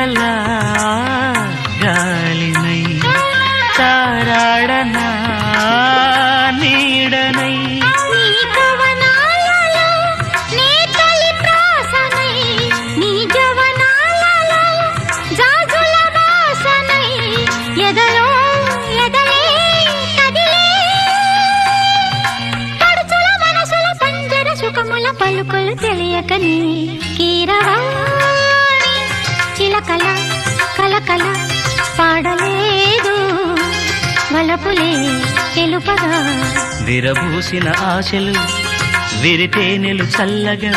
కలలా గాలినై తారాడనా నీడనై పలుకులు తెలియకని కీరవాణి చిలకల కలకల పాడలేదు వలపులే తెలుపగా విరబూసిన ఆశలు విరితేనెలు చల్లగా